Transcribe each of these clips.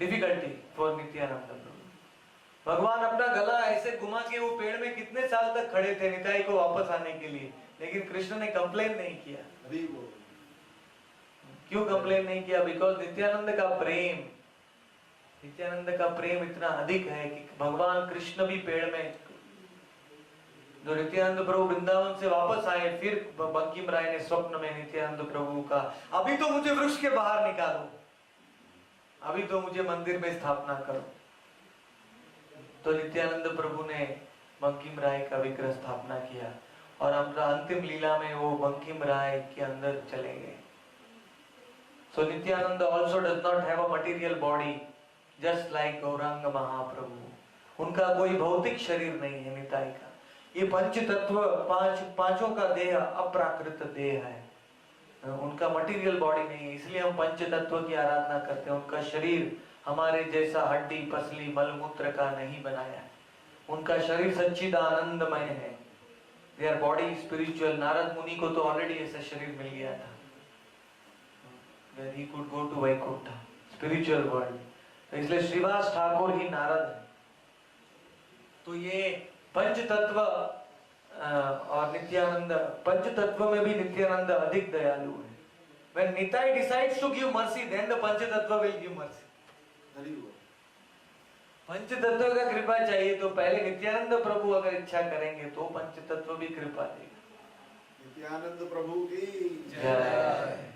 difficulty for Nityananda Prabhu. भगवान अपना गला ऐसे घुमा के वो पेड़ में कितने साल तक खड़े थे निताई को वापस आने के लिए, लेकिन कृष्ण ने कंप्लेन नहीं किया। क्यों कंप्लेन नहीं किया? बिकॉज नित्यानंद का प्रेम इतना अधिक है कि भगवान कृष्ण भी पेड़ में, जो नित्यानंद प्रभु वृंदावन से वापस आए, फिर बंकिम राय ने स्वप्न में नित्यानंद प्रभु का, अभी तो मुझे वृक्ष के बाहर निकालो, अभी तो मुझे मंदिर में स्थापना करो। तो नित्यानंद प्रभु ने बंकिम राय का विग्रह स्थापना किया और अंतिम लीला में वो बंकिम राय के अंदर चले गए। So Nityananda also does not have a material body, just like Gaurang महाप्रभु। उनका कोई भौतिक शरीर नहीं है निताई का। ये पंच तत्व पांचों का देह अप्राकृत देह है, उनका मटेरियल बॉडी नहीं है, इसलिए हम पंच तत्व की आराधना करते हैं। उनका शरीर हमारे जैसा हड्डी पसली मलमूत्र का नहीं बनाया है, उनका शरीर सच्चिदानंदमय है। Their body spiritual. नारद मुनि को तो ऑलरेडी ऐसा शरीर मिल गया था, where he could go to Vaikuntha, spiritual world। तो इसलिए श्रीवास ठाकुर ही नारद है। तो ये पंच तत्व और नित्यानंद, पंच तत्व में भी नित्यानंद अधिक दयालु है। When Nitai decides to give mercy, then the पंच तत्व will give mercy। पंच तत्व का कृपा चाहिए तो पहले नित्यानंद प्रभु अगर इच्छा करेंगे तो पंच तत्व भी कृपा देगा। नित्यानंद प्रभु की जय।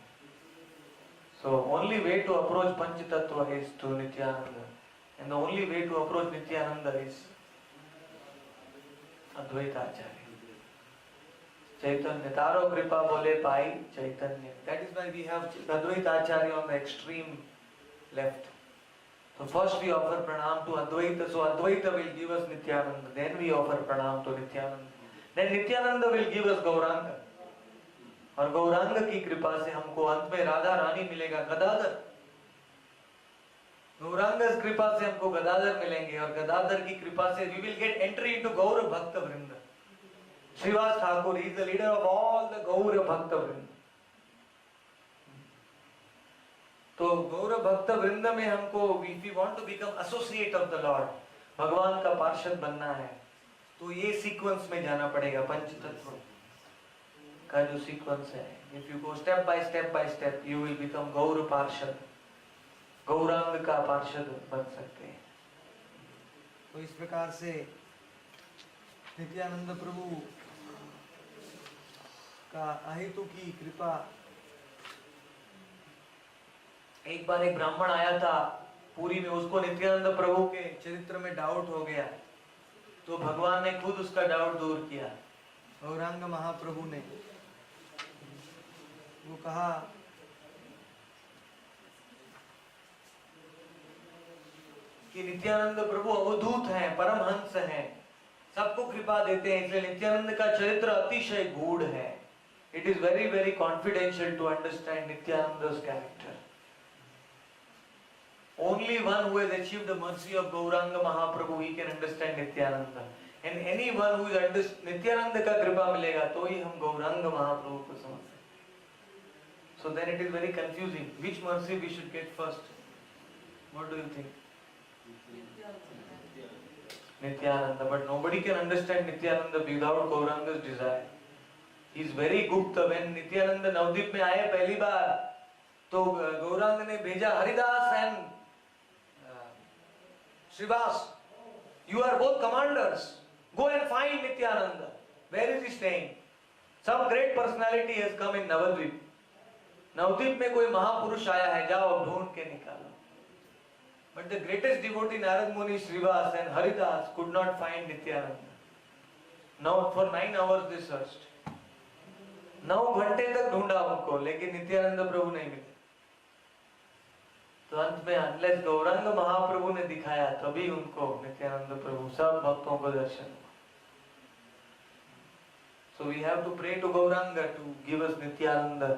So only way to approach Panch Tattva is to Nityananda, and the only way to approach Nityananda is Advaita Acharya। Chaitanya Taro Kripa Bole Pai Chaitanya। That is why we have Advaita Acharya on the extreme left। So first we offer pranam to Advaita, so Advaita will give us Nityananda, then we offer pranam to Nityananda, then Nityananda will give us Gauranga, और गौरांग की कृपा से हमको अंत में राधा रानी मिलेगा, गदाधर। गौरांग की कृपा से हमको गदाधर मिलेंगे और गदाधर की कृपा से we will get entry into गौर भक्त वृंद। Shrivas Thakur is the leader of all the गौर भक्त वृंद। तो गौर भक्त वृंद में हमको if we want to become associate of the Lord, भगवान का पार्षद बनना है, तो ये सीक्वेंस में जाना पड़ेगा। पंच तत्व का जो सीक्वेंस है, if you go step by step, you will become गौर पार्षद, गौरांग का पार्षद बन सकते हैं। तो इस प्रकार से नित्यानंद प्रभु का अहेतु की कृपा। एक बार एक ब्राह्मण आया था पुरी में, उसको नित्यानंद प्रभु के चरित्र में डाउट हो गया, तो भगवान ने खुद उसका डाउट दूर किया। गौरांग महाप्रभु ने वो कहा कि नित्यानंद प्रभु अवधूत हैं, परमहंस हैं, सबको कृपा देते हैं, इसलिए नित्यानंद का चरित्र अतिशय गूढ़ है। It is very very confidential to understand Nityananda's character। Only one who has achieved the mercy of Gauranga Mahaprabhu, he can understand Nityananda, and anyone who is Nityanand का कृपा मिलेगा तो ही हम गौरांग महाप्रभु को समझ सकते। So then it is very confusing which mercy we should get first। What do you think? Nityananda, but nobody can understand Nityananda without Gauranga's desire। He is very gupta। When Nityananda Navdeep में आए पहली बार, तो गौरांग ने भेजा Haridas and Srivas, you are both commanders, go and find Nityananda। Where is he staying? Some great personality has come in Navadvip। Navdeep में कोई महापुरुष आया है, जाओ ढूंढ के निकालो। But the greatest devotee Narad Muni, Srivas and Haridas could not find Nityananda। Now for 9 hours they searched। 9 घंटे तक ढूंढा उनको, लेकिन नित्यानंद प्रभु नहीं मिले। तो अंत में अनलेस गौरांग महाप्रभु ने दिखाया तभी उनको नित्यानंद प्रभु सब भक्तों को दर्शन हुआ। So we have to pray to Gauranga to give us Nityananda,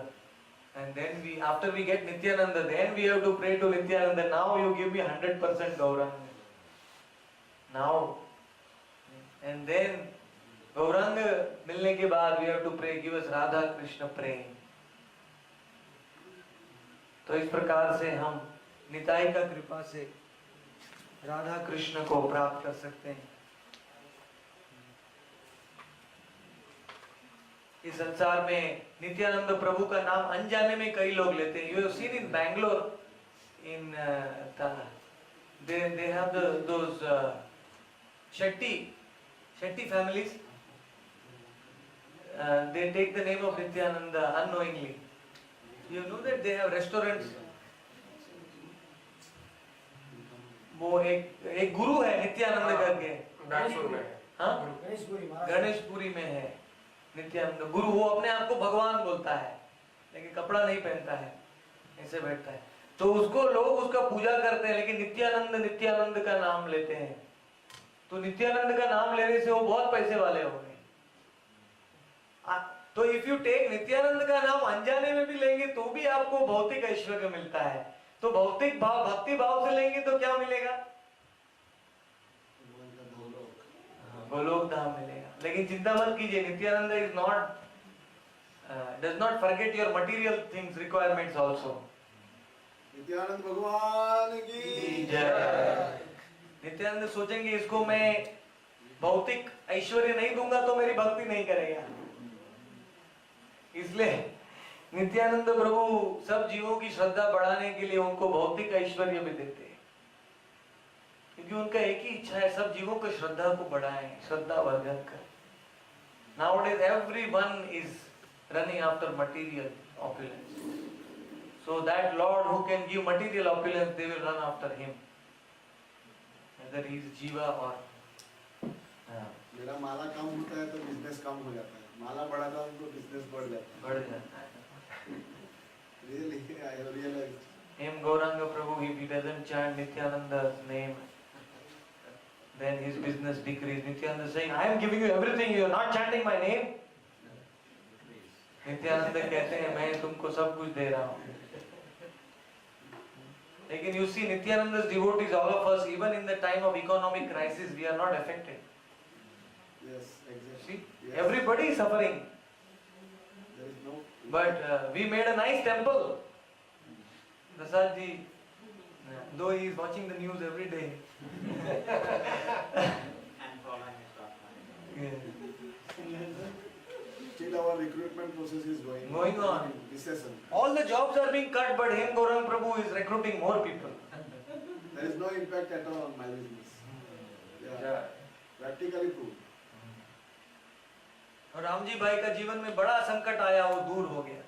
and then after we get Nityananda, then we have to pray to Nityananda, now you give me 100% Gauranga now, and then Gauranga मिलने के बाद we have to pray, give us Radha Krishna praying। तो इस प्रकार से हम निताई का कृपा से राधा कृष्ण को प्राप्त कर सकते हैं। इस संसार में नित्यानंद प्रभु का नाम अनजाने में कई लोग लेते हैं। You have seen in Bangalore, in they have those Shetty families. They take the name of Nityananda unknowingly. You know that they have restaurants. वो एक गुरु है नित्यानंद करके, नागपुर में। हाँ, गणेशपुरी में है नित्यानंद गुरु। वो अपने आप को भगवान बोलता है, लेकिन कपड़ा नहीं पहनता है, ऐसे बैठता है। तो उसको लोग उसका पूजा करते हैं, लेकिन नित्यानंद का नाम लेते हैं। तो नित्यानंद का नाम लेने से वो बहुत पैसे वाले हो गए। तो इफ यू टेक नित्यानंद का नाम अनजाने में भी लेंगे तो भी आपको भौतिक ऐश्वर्य मिलता है। तो भौतिक भाव भक्ति भाव से लेंगे तो क्या मिलेगा? गोलोक धाम मिलेगा। लेकिन चिंता मत कीजिए, Nityanand is not does not forget your material things requirements also. Nityanand भगवान की जय। नित्यानंद सोचेंगे इसको मैं भौतिक ऐश्वर्य नहीं दूंगा तो मेरी भक्ति नहीं करेगा। इसलिए नित्यानंद प्रभु सब जीवों की श्रद्धा बढ़ाने के लिए उनको भौतिक ऐश्वर्य भी देते हैं, क्योंकि उनका एक ही इच्छा है, सब जीवों को श्रद्धा को बढ़ाएं, श्रद्धा वर्धन करें। Nowadays everyone is running after material opulence. So that Lord who can give material opulence, they will run after him, whether he is Jiva or मेरा माला कम होता है तो बिजनेस कम हो जाता है, माला बढ़ाता हूँ तो बिजनेस बढ़ जाता है। Really, I have realized. Him Gauranga Prabhu, if he doesn't chant Nityananda's name, then his business decrease. Nityananda is saying, I am giving you everything, you are not chanting my name. Nityanand कहते हैं मैं तुमको सब कुछ दे रहा हूँ। लेकिन you see, Nityananda's devotees, all of us, even in the time of economic crisis, we are not affected. Yes, exactly. See, Yes. everybody is suffering. There is no. But we made a nice temple. Prasad ji, though he is watching the news every day. And following his doctrine. Still our recruitment process is Going on. Recession. All the jobs are being cut, but Him Gaurang Prabhu is recruiting more people. There is no impact at all on my business. Yeah. Practically proved. और राम जी भाई का जीवन में बड़ा संकट आया, वो दूर हो गया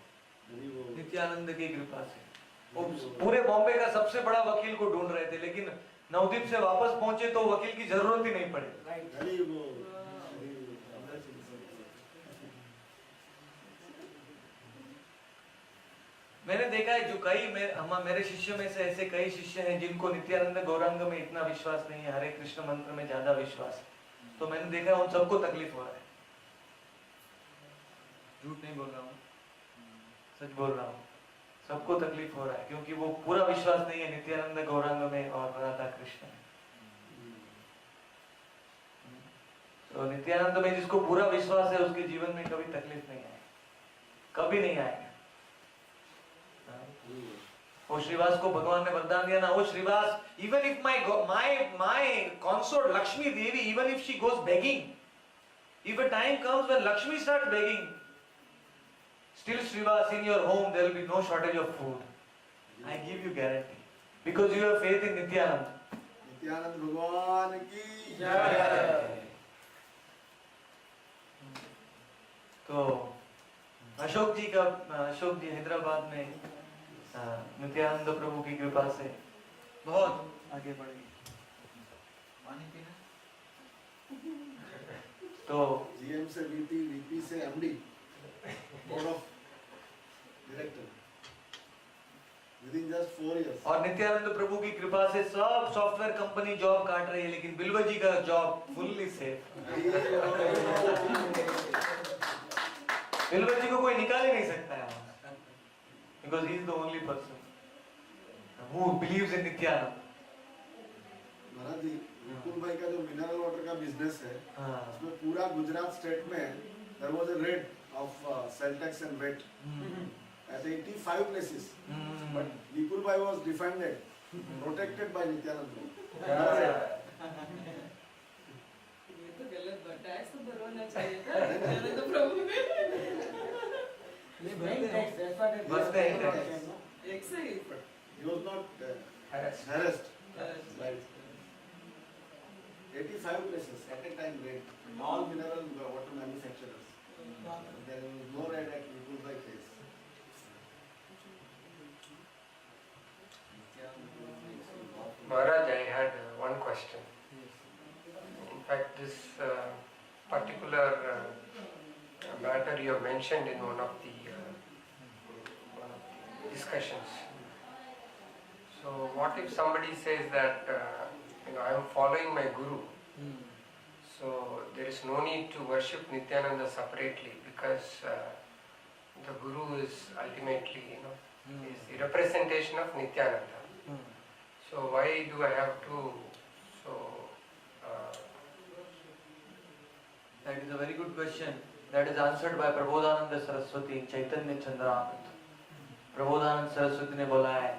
Very well. नित्यानंद की कृपा से। वो पूरे बॉम्बे का सबसे बड़ा वकील को ढूंढ रहे थे, लेकिन नवदीप से वापस पहुंचे तो वकील की जरूरत ही नहीं पड़ी। Very well. Very well. मैंने देखा है जो मेरे शिष्य में से ऐसे कई शिष्य हैं जिनको नित्यानंद गौरांग में इतना विश्वास नहीं है, हरे कृष्ण मंत्र में ज्यादा विश्वास है। तो मैंने देखा है उन सबको तकलीफ हो रहा है। झूठ नहीं बोल रहा हूँ, सच बोल रहा हूँ, सबको तकलीफ हो रहा है, क्योंकि वो पूरा विश्वास नहीं है नित्यानंद गौरांग में और राधा कृष्ण में। तो नित्यानंद में जिसको पूरा विश्वास है उसके जीवन में कभी तकलीफ नहीं आएगी, कभी नहीं आएगा। वो श्रीवास को भगवान ने वरदान दिया ना, वो Shrivas, even if my consort Lakshmi Devi, even if she goes begging, if a time comes when Lakshmi starts begging, still Srivas, in your home there will be no shortage of food. I give you guarantee, because you have faith in Nityanand. Nityanand भगवान की जय। तो अशोक जी हैदराबाद में नित्यानंद प्रभु की कृपा से बहुत आगे बढ़ गए। पानी पीना? तो जीएम से वीपी से MD, board of director, within just 4 years। और नित्यानंद प्रभु की कृपा से सब सॉफ्टवेयर कंपनी जॉब काट रही है, लेकिन बिल्वा जी का जॉब फुल्ली सेफ। बिल्वा जी को कोई निकाल ही नहीं सकता है, because he is the only person who believes in Nityanand। महाराज जी, विपुल भाई का जो मिनरल वाटर का बिजनेस है, हाँ। उसमें पूरा गुजरात स्टेट में there was a raid of cell tax and VAT at 85 places, but Vipul bhai was defended Protected by Nityananda. ये तो गलत बात है, टैक्स तो भरवाना चाहिए था नित्यानंद प्रभु ने। बसते हैं टैक्स। एक से ही He was not harassed. Right. 85 places at a time raid. All mineral water manufacturers. There was no raid at Vipulbhai place. Maharaj, I had one question. In fact, this particular matter you have mentioned in one of the discussions. So, what if somebody says that I am following my guru, so there is no need to worship Nityananda separately because the guru is ultimately, is the representation of Nityananda. So why do I have to? That is a very good question. That is answered by Prabodhananda Saraswati in Chaitanya Chandramrita. Prabodhananda Saraswati ने बोला है,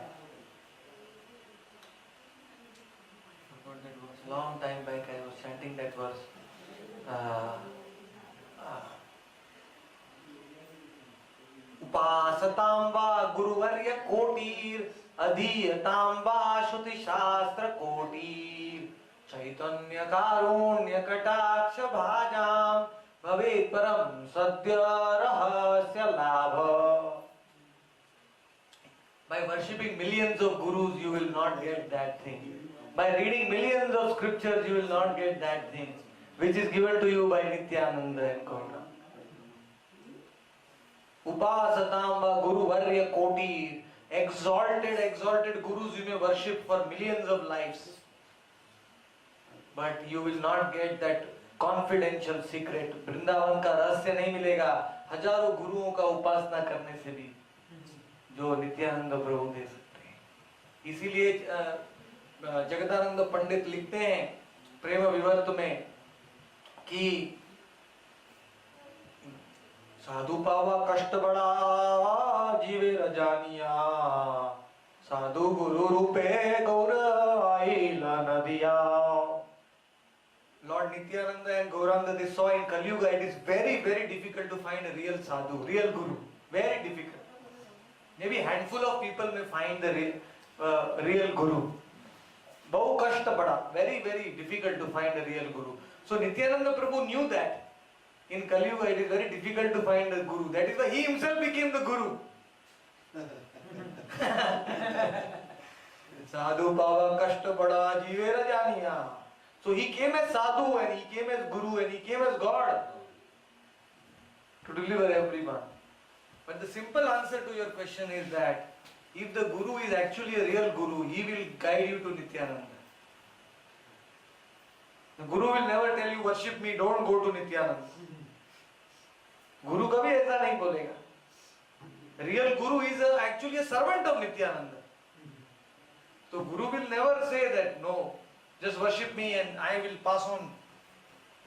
long time back I was chanting that verse. उपासतां वा गुरुवर्य कोटिर अधीयतां वा श्रुति शास्त्र कोटिर चैतन्य कारुण्य कटाक्ष भाजां भवेत् परम सद्य रहस्य लाभ. By worshipping millions of gurus you will not get that thing. By reading millions of scriptures you will not get that thing which is given to you by Nityananda and Gaura. Upasatam va Guru Varya Koti, exalted gurus you may worship for millions of lives. But you will not get that confidential secret. Vrindavan का रहस्य नहीं मिलेगा हजारों गुरुओं का उपासना करने से भी, जो नित्यानंद प्रभु दे सकते हैं. इसीलिए जगदानंद पंडित लिखते हैं प्रेम विवर्त में कि साधु पावा कष्ट बड़ा जीवे रजानिया, साधु गुरु रूपे गौर आईला नदिया. Lord Nityananda and Gauranga, they saw in Kali Yuga it is very difficult to find a real sadhu, real guru. Very difficult. Maybe handful of people may find the real guru. Bahut kashta bada, very difficult to find a real guru. So Nityananda Prabhu knew that in Kali Yuga it is very difficult to find a guru. That is why he himself became the guru. Sadhu bhava kashta bada jivera janiya. So he came as sadhu and he came as guru and he came as God to deliver everyone. But the simple answer to your question is that if the guru is actually a real guru, he will guide you to Nityananda. The guru will never tell you worship me, don't go to Nityananda. Guru कभी ऐसा नहीं बोलेगा. Real guru is actually a servant of Nityananda. So guru will never say that no, just worship me and I will pass on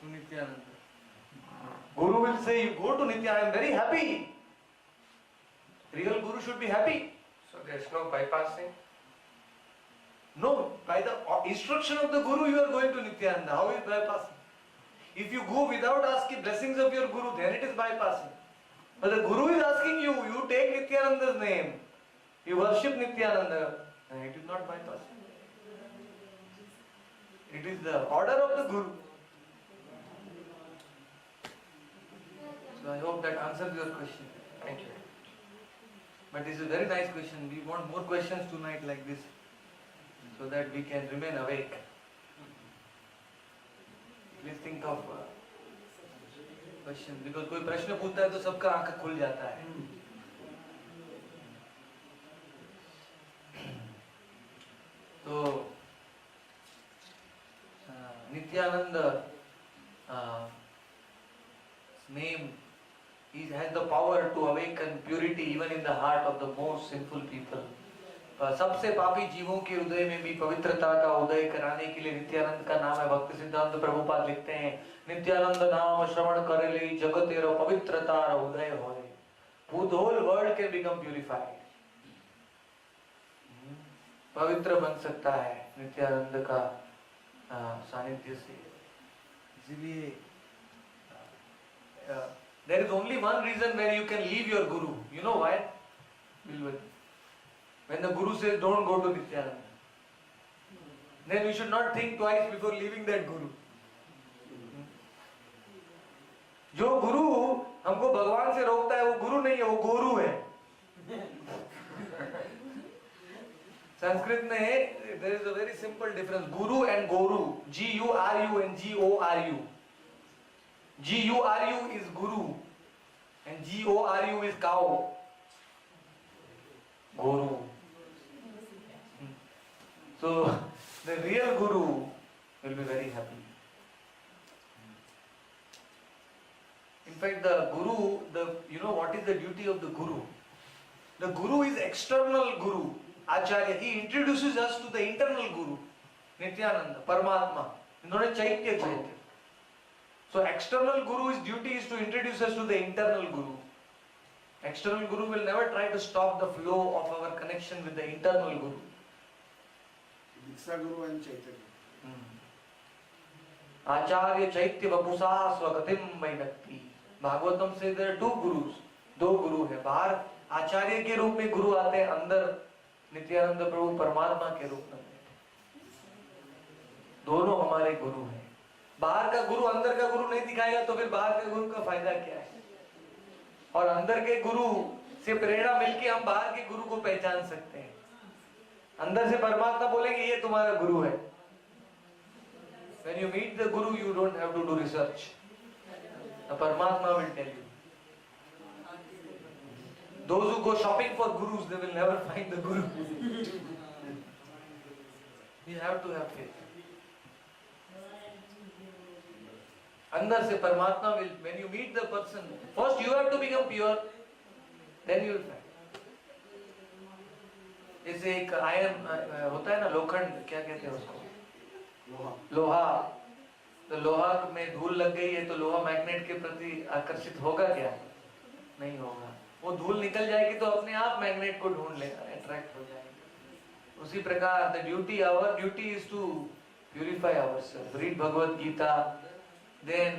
to Nityananda. Guru will say you go to Nityananda, I am very happy. Real guru should be happy. So there is no bypassing. No, by the instruction of the guru you are going to Nityananda. How is bypassing? If you go without asking blessings of your guru, then it is bypassing. But the guru is asking you, you take Nityananda's name, you worship Nityananda, and it is not bypassing. It is the order of the guru. So I hope that answers your question. Thank you. But this is a very nice question. We want more questions tonight like this, so that we can remain awake. Please think of question, because कोई प्रश्न पूछता है तो सबका आंख खुल जाता है. तो Nityananda name has the power to awaken purity even in the heart of the most sinful people. सबसे पापी जीवों के हृदय में भी पवित्रता का उदय कराने के लिए नित्यानंद का नाम है. भक्ति सिद्धांत प्रभुपाद लिखते हैं, नित्यानंद नाम श्रवण करे ले जगतेरो पवित्रता उदय होए. The whole world can become purified. पवित्र बन सकता है नित्यानंद का सानिध्य से। इसीलिए there is only one reason where you can leave your guru. You know why? When the guru says don't go to Nityananda, then we should not think twice before leaving that guru. जो गुरु हमको भगवान से रोकता है वो गुरु नहीं है, वो गोरू है। संस्कृत में there is a very simple difference, guru and goru, G-U-R-U and G-O-R-U. G-U-R-U is guru and G-O-R-U is cow. Guru. So the real guru will be very happy. In fact, the guru, you know what is the duty of the guru? The guru is external guru, Acharya. He introduces us to the internal guru, Nityananda, Paramatma. इन्होंने चैत्य कहे थे. So external guru's duty is to introduce us to the internal guru. External guru will never try to stop the flow of our connection with the internal guru. Diksha guru and Chaitanya. आचार्य चैत्य वपुषा स्वगतिम वैनक्ति. भागवतम से there are two gurus, दो गुरु है. बाहर आचार्य के रूप में गुरु आते हैं, अंदर नित्यानंद प्रभु परमात्मा के रूप में. दोनों हमारे गुरु हैं. बाहर का गुरु अंदर का गुरु नहीं दिखाएगा तो फिर बाहर के गुरु का फायदा क्या है? और अंदर के गुरु से प्रेरणा मिलके हम बाहर के गुरु को पहचान सकते हैं. अंदर से परमात्मा बोलेंगे ये तुम्हारा गुरु है. When you meet the guru, you don't have to do research. The Paramatma will tell you. Those who go shopping for gurus, they will never find the guru. You have to have faith. अंदर से परमात्मा will, when you meet the person, first you have to become pure, then you will find. जैसे एक iron होता है ना, लोखंड, क्या कहते हैं उसको? लोहा. तो लोहा में धूल लग गई है तो लोहा मैग्नेट के प्रति आकर्षित होगा क्या? नहीं होगा. वो धूल निकल जाएगी तो अपने आप मैग्नेट को ढूंढ लेगा, अट्रैक्ट हो जाएगी. उसी प्रकार the duty, our duty is to purify ourselves. Read Bhagavad Gita. Then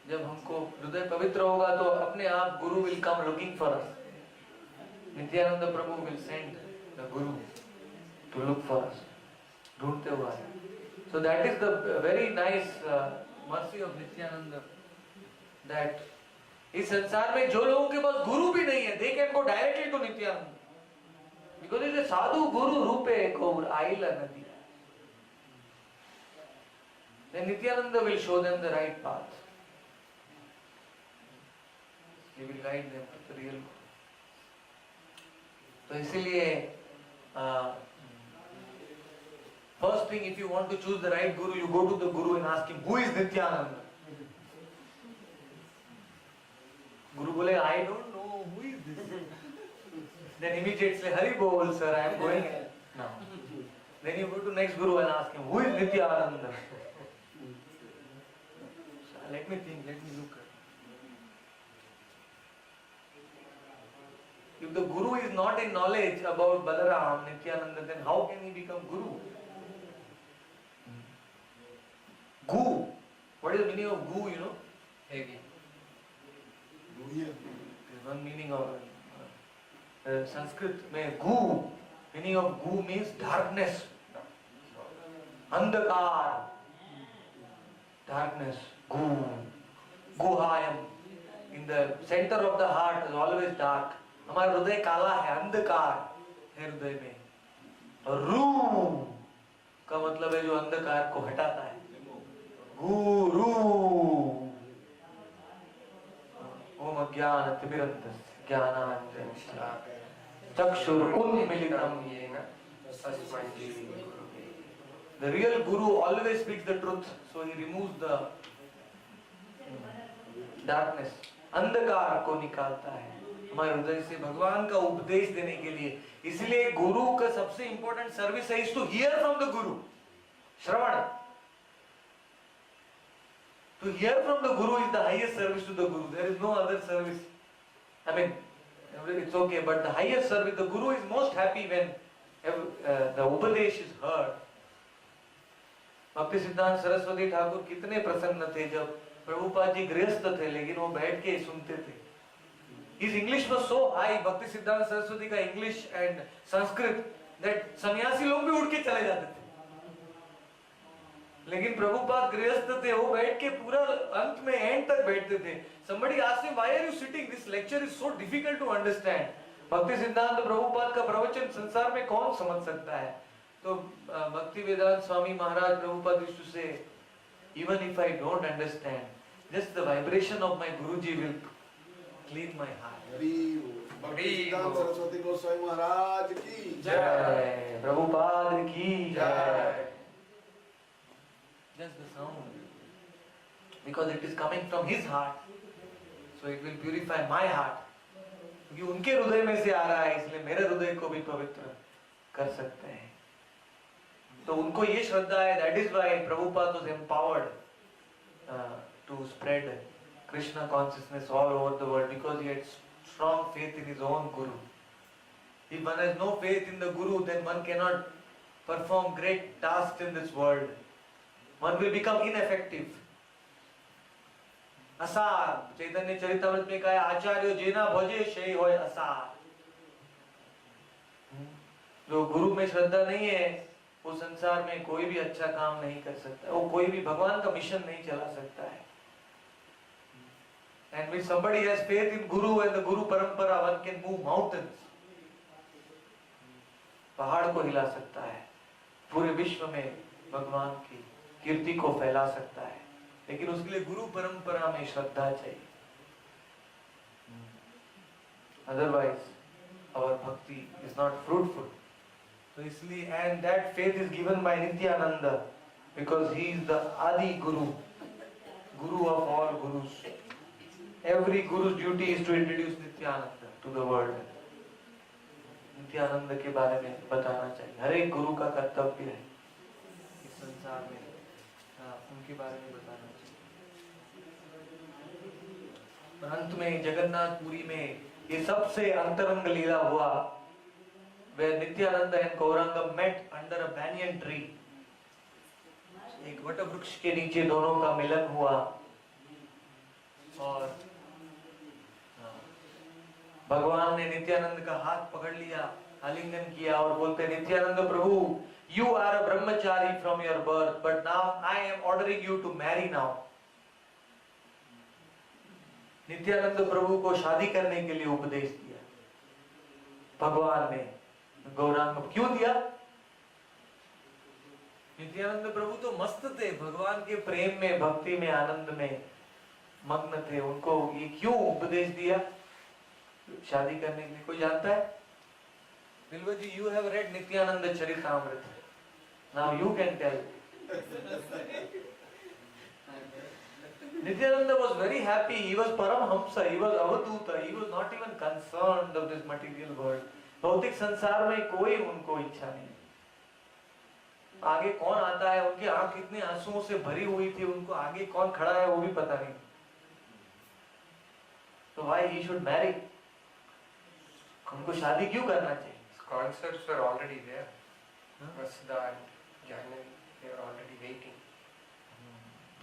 जब हमको हृदय पवित्र होगा तो अपने आप गुरु will come looking for us. Nityanand Prabhu will send the guru to look for us. ढूंढते हुए. So that is the very nice mercy of Nityananda, that इस संसार में जो लोगों के पास गुरु भी नहीं है, they can go directly to Nityananda, because it is sadhu guru रूपे गौर आइला नदी. Then Nityananda will show them the right path. He will guide them to the real guru. तो इसीलिए first thing, if you want to choose the right guru, you go to the guru and ask him, who is Nityananda? Guru bole, I don't know, who is this? Then immediately say, Hari Bol, sir, I am going now. Then you go to next guru and ask him, who is Nityananda? Let me think, let me look. If the guru is not in knowledge about Balaram, Nityananda, then how can he become guru? Gu. What is the meaning of gu, you know? Heavy. Guhya. There is one meaning of Sanskrit mein gu. Meaning of gu means darkness. Andhakar. Darkness. Gu. Guhayam. In the center of the heart is always dark. हमारा हृदय काला है, अंधकार है हृदय में. और रू का मतलब है जो अंधकार को हटाता है. गुरु. ओम अज्ञानतिमिरन्धस्य ज्ञानाञ्जनशलाकया चक्षुरुन्मीलितं येन तस्मै श्रीगुरवे. The real guru always speaks the truth, so he removes the darkness. अंधकार को निकालता है हमारे हृदय से भगवान का उपदेश देने के लिए. इसलिए गुरु का सबसे इंपॉर्टेंट सर्विस है is to hear from the guru. Shravan. To hear from the guru is the highest service to the guru. There is no other service. I mean, it's okay, but the highest service, the guru is most happy when the Upadesh is heard. भक्ति सिद्धांत सरस्वती ठाकुर कितने प्रसन्न थे जब प्रभुपाद जी गृहस्थ थे, लेकिन वो बैठ के सुनते थे. His English was so high, भक्ति सिद्धांत सरस्वती का इंग्लिश एंड संस्कृत, that सन्यासी लोग भी उठ के चले जाते थे. लेकिन प्रभुपाद गृहस्थ थे, वो बैठ के पूरा अंत में एंड तक बैठते थे. Somebody asked him, why are you sitting? This lecture is so difficult to understand. भक्ति सिद्धांत प्रभुपाद का प्रवचन संसार में कौन समझ सकता है? तो भक्ति वेदांत Swami Maharaj Prabhupada used to say, even if I don't understand, just the vibration of my Guruji will clean my heart. भक्ति सिद्धांत सरस्वती गोस्वामी महाराज की जय, प्रभुपाद की जय. Just the sound, because it is coming from his heart, so it will purify my heart. क्योंकि उनके हृदय में से आ रहा है, इसलिए मेरे हृदय को भी पवित्र कर सकते हैं. तो उनको ये श्रद्धा है. That is why Prabhupada was empowered to spread Krishna consciousness all over the world, because he had strong faith in his own Guru. If one has no faith in the Guru, then one cannot perform great tasks in this world. One will become ineffective. असार, चैतन्य चरितामृत में कहा है, आचार्य जेना भजे शे होय असार. जो गुरु में श्रद्धा नहीं है, वो संसार में कोई भी अच्छा काम नहीं कर सकता, वो कोई भी भगवान का मिशन नहीं चला सकता है. And when somebody has faith in Guru and the Guru परंपरा, one can move mountains. पहाड़ को हिला सकता है, पूरे विश्व में भगवान की कीर्ति को फैला सकता है, लेकिन उसके लिए गुरु परंपरा में श्रद्धा चाहिए. Otherwise, our bhakti is not fruitful. तो इसलिए, and that faith is given by Nityananda, because he is the Adi Guru, Guru of all Gurus. Every Guru's duty is to introduce Nityananda to the world. Nityanand के बारे में बताना चाहिए. हर एक गुरु का कर्तव्य है इस संसार में उनके बारे में बताना चाहिए. अंत में जगन्नाथपुरी में ये सबसे अंतरंग लीला हुआ, where Nityananda and Gauranga met under a banyan tree. एक वट वृक्ष के नीचे दोनों का मिलन हुआ और भगवान ने नित्यानंद का हाथ पकड़ लिया, आलिंगन किया और बोलते, नित्यानंद प्रभु, you are a brahmachari from your birth, but now I am ordering you to marry now. Nityanand प्रभु को शादी करने के लिए उपदेश दिया भगवान ने. गौरांग क्यों दिया? नित्यानंद प्रभु तो मस्त थे, भगवान के प्रेम में, भक्ति में, आनंद में मग्न थे. उनको ये क्यों उपदेश दिया शादी करने के लिए? कोई जानता है? बिल्वा जी, you have read Nityananda Charitamrita. Now you can tell. Nityananda was very happy. He was Paramhamsa. He was Avaduta. He was not even concerned of this material world. भौतिक संसार में कोई उनको इच्छा नहीं. आगे कौन आता है, उनकी आंख कितने आंसुओं से भरी हुई थी, उनको आगे कौन खड़ा है वो भी पता नहीं. तो why he should marry? उनको शादी क्यों करना चाहिए? Concerts were already there. Vasudha and Jahnavi, they were already waiting.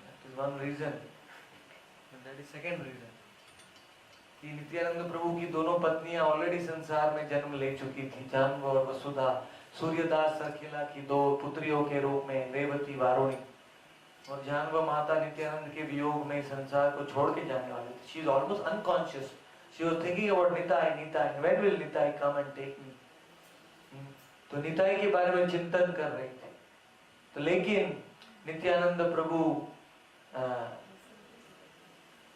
That is one reason. And that is second reason. कि नित्यानंद प्रभु की दोनों पत्नियां ऑलरेडी संसार में जन्म ले चुकी थी. जानव और वसुधा, सूर्यदास सरखेला की दो पुत्रियों के रूप में रेवती, वारुणी. और जानव माता नित्यानंद के वियोग में संसार को छोड़ के जाने वाली थी. She is almost unconscious. She was thinking about Nitai. When will Nitai come and take me? तो निताई के बारे में चिंतन कर रहे थे. तो लेकिन नित्यानंद प्रभु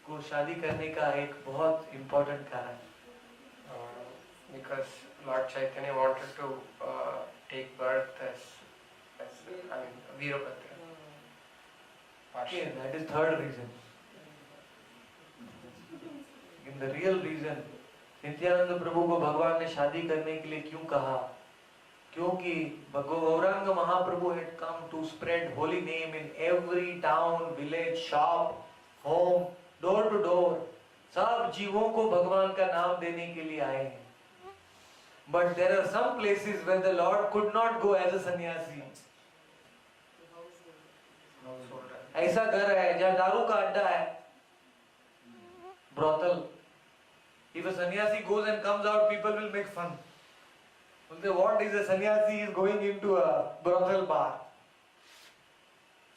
को शादी करने का एक बहुत इम्पोर्टेंट कारण, because Lord Chaitanya wanted to take birth as Virabhadra. okay, that is third reason. In the real reason, Nityanand प्रभु को भगवान ने शादी करने के लिए क्यों कहा? क्योंकि गौरांग महाप्रभु had come to spread holy name in every town, village, shop, home, door to door. सब जीवों को भगवान का नाम देने के लिए आए हैं. But there are some places where the Lord could not go as a sannyasi. ऐसा घर है जहाँ दारू का अड्डा है, brothel. If a sannyasi goes and comes out, people will make fun. What is a sannyasi is going into a brothel bar?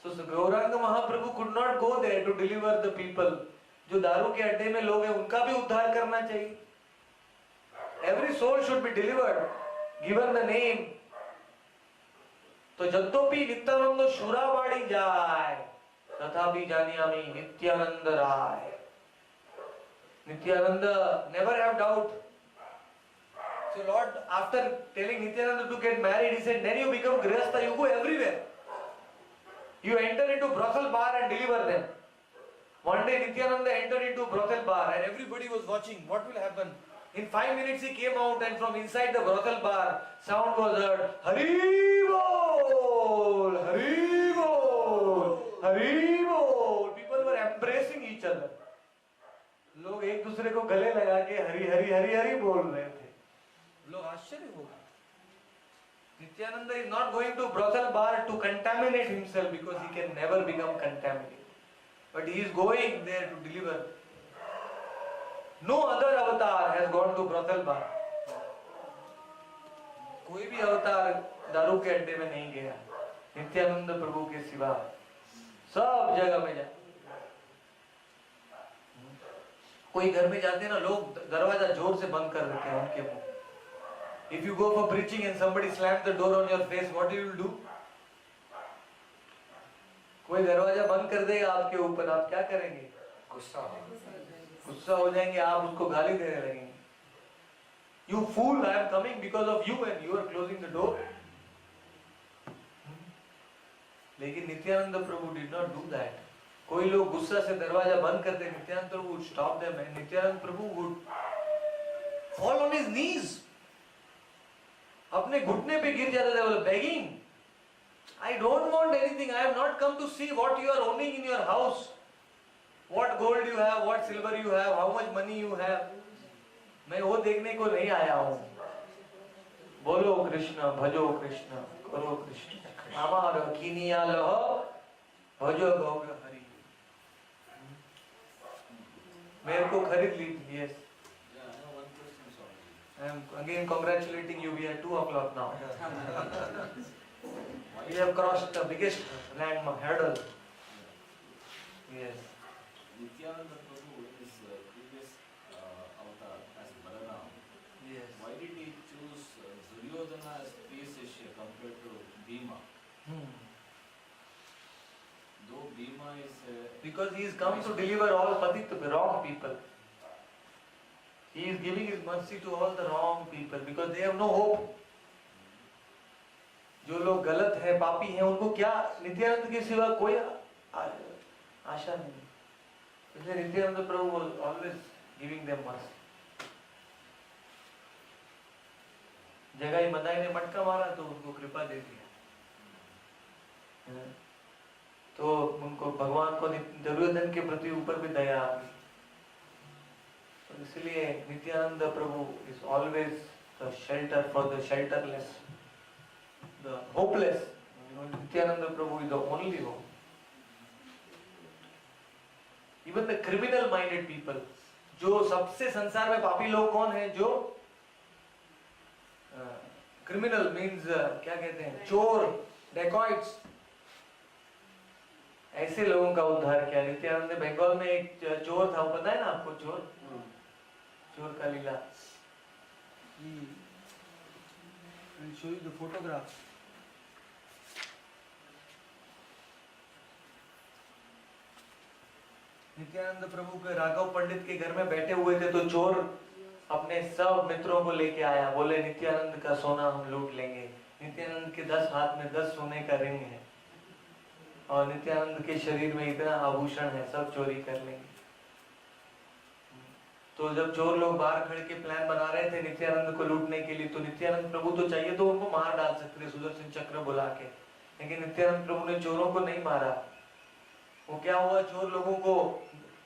So Gauranga Mahaprabhu could not go there to deliver the people. जो दारू के अड्डे में लोग हैं उनका भी उद्धार करना चाहिए. Every soul should be delivered, given the name. तो जद्दोपि नित्यानंद शूराबाड़ी जाय, तथापि जानियामि Nityanand Rai. Nityananda never have doubt. So Lord, after telling Nityananda to get married, he said, then you become Grihastha, you go everywhere. You enter into brothel bar and deliver them. One day Nityananda entered into a brothel bar and everybody was watching. What will happen? In 5 minutes he came out and from inside the brothel bar, sound was heard, Hari Bol, Hari Bol, Hari Bol. People were embracing each other. लोग एक दूसरे को गले लगा के हरि हरि हरि हरि बोल रहे थे. लोग आश्चर्य हो गए. Nityananda is not going to brothel bar to contaminate himself because he can never become contaminated. But he is going there to deliver. No other avatar has gone to brothel bar. कोई भी अवतार दारू के अड्डे में नहीं गया. नित्यानंद प्रभु के सिवा सब जगह में जाए. कोई घर में जाते हैं ना, लोग दरवाजा जोर से बंद कर देते हैं उनके मुंह. If you go for preaching and somebody slams the door on your face, what you will do? कोई दरवाजा बंद कर देगा आपके ऊपर, आप क्या करेंगे? गुस्सा हो जाएंगे, आप उसको गाली देने लगेंगे. You fool, I am coming because of you and you are closing the door. लेकिन नित्यानंद प्रभु did not do that. कोई लोग गुस्सा से दरवाजा बंद करते, नित्यानंद प्रभु would stop them and Nityanand Prabhu would fall on his knees. अपने घुटने पे गिर जाते थे, बोले begging, I don't want anything. I have not come to see what you are owning in your house, what gold you have, what silver you have, how much money you have. मैं वो देखने को नहीं आया हूँ. बोलो कृष्ण, भजो कृष्ण, करो कृष्ण. अमार किनिया लहो, भजो गौर हरि. मेरे को खरीद लीजिए. Yes. I am again congratulating you. We are 2 o'clock now. We have crossed the biggest landmark hurdle. Yes. Nityananda Prabhu in his previous avatar as Balaram, Yes. why did he choose Duryodhana as priya Shishya compared to Bhima? Though Bhima is Because he is come to deliver all patit, wrong people. He is giving his mercy to all the wrong people because they have no hope. जो लोग गलत हैं, पापी हैं, उनको क्या नित्यानंद के सिवा कोई आशा नहीं. इसलिए नित्यानंद प्रभु was always giving them mercy. जगाई मदाई ने मटका मारा तो उनको कृपा दे दिया. तो उनको भगवान को दुर्योधन के प्रति ऊपर भी दया आ गई. तो इसलिए नित्यानंद प्रभु is always the shelter for the shelterless, the hopeless. Nityananda Prabhu is the only hope. Even the criminal minded people, जो सबसे संसार में पापी लोग कौन हैं? जो criminal means क्या कहते हैं? चोर, dacoits. ऐसे लोगों का उद्धार किया नित्यानंद ने. बंगाल में एक चोर था, पता है ना आपको? चोर का लीला. I'll show you the photograph. Nityanand प्रभु के राघव पंडित के घर में बैठे हुए थे तो चोर अपने सब मित्रों को लेके आया. बोले नित्यानंद का सोना हम लूट लेंगे. नित्यानंद के 10 हाथ में 10 सोने का रिंग है और नित्यानंद के शरीर में इतना आभूषण है, सब चोरी कर लेंगे. तो जब चोर लोग बाहर खड़े के प्लान बना रहे थे नित्यानंद को लूटने के लिए, तो नित्यानंद प्रभु तो चाहिए तो उनको मार डाल सकते थे सुदर्शन चक्र बुला के, लेकिन नित्यानंद प्रभु ने चोरों को नहीं मारा. वो क्या हुआ, चोर लोगों को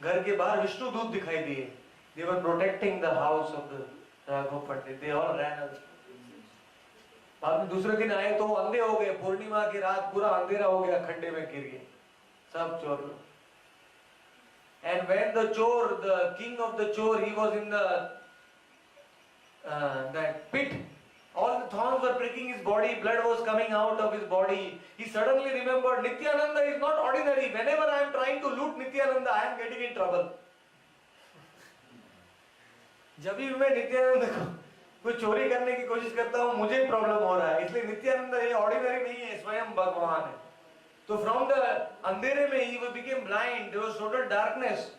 घर के बाहर विष्णु दूत दिखाई दिए. They were protecting the house of the Raghav Pandit. They all ran away. बाद में दूसरे दिन आए तो अंधे हो गए, पूर्णिमा की रात पूरा अंधेरा हो गया, खड्डे में गिर गए सब चोर लोग। And when the chore, the king of the chore, he was in the that pit, all the thorns were pricking his body, blood was coming out of his body. He suddenly remembered Nityananda is not ordinary. Whenever I am trying to loot Nityananda, I am getting in trouble. जब भी मैं नित्यानंद को कोई चोरी करने की कोशिश करता हूँ मुझे प्रॉब्लम हो रहा है, इसलिए नित्यानंद ये ऑर्डिनरी नहीं है, स्वयं भगवान है। तो फ्रॉम द अंधेरे में ही वो became blind, there was total darkness,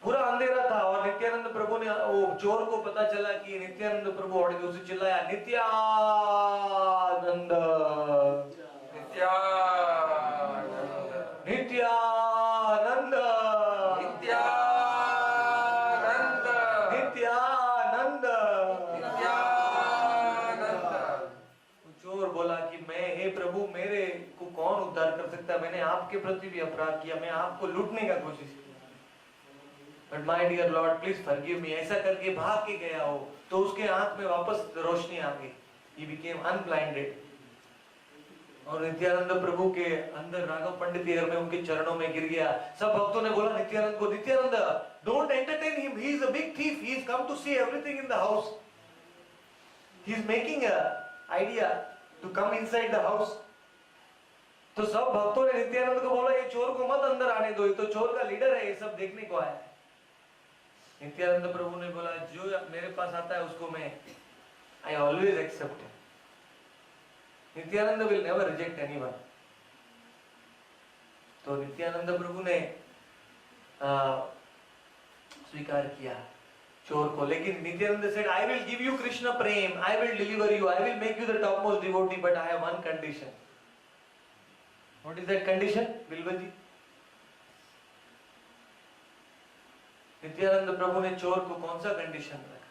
पूरा अंधेरा था। और नित्यानंद प्रभु ने, वो चोर को पता चला कि नित्यानंद प्रभु ऑर्डिनरी, उसे चिल्लाया नित्यानंद नित्यानंद नित्यानंद नित्यानंद नित्यानंद। नित्यानंद। वो चोर बोला कि मैं, हे प्रभु, मेरे को कौन उद्धार कर सकता है, मैंने आपके प्रति भी अपराध किया, मैं आपको लूटने का कोशिश किया, but my dear lord please forgive me. ऐसा करके भाग के गया हो तो उसके आंख में वापस रोशनी आ गई, ही बिकेम अनब्लाइंडेड। और नित्यानंद प्रभु के अंदर राघव पंडित के घर में उनके चरणों में गिर गया। सब भक्तों ने बोला नित्यानंद को, Nityanand don't entertain him, he is a big thief, he is come to see everything in the house, he is making a idea to come inside the house. तो सब भक्तों ने नित्यानंद को बोला ये चोर को मत अंदर आने दो, ये तो चोर का लीडर है, ये सब देखने को आया है। नित्यानंद प्रभु ने बोला जो मेरे पास आता है उसको मैं, I always accept. Nityananda will never reject anyone. तो नित्यानंद प्रभु ने स्वीकार किया चोर को, लेकिन Nityananda said I will give you Krishna prem, I will deliver you, I will make you the topmost devotee, but I have one condition. What is that condition Bilva ji? Nityananda Prabhu ने चोर को कौन सा कंडीशन रखा?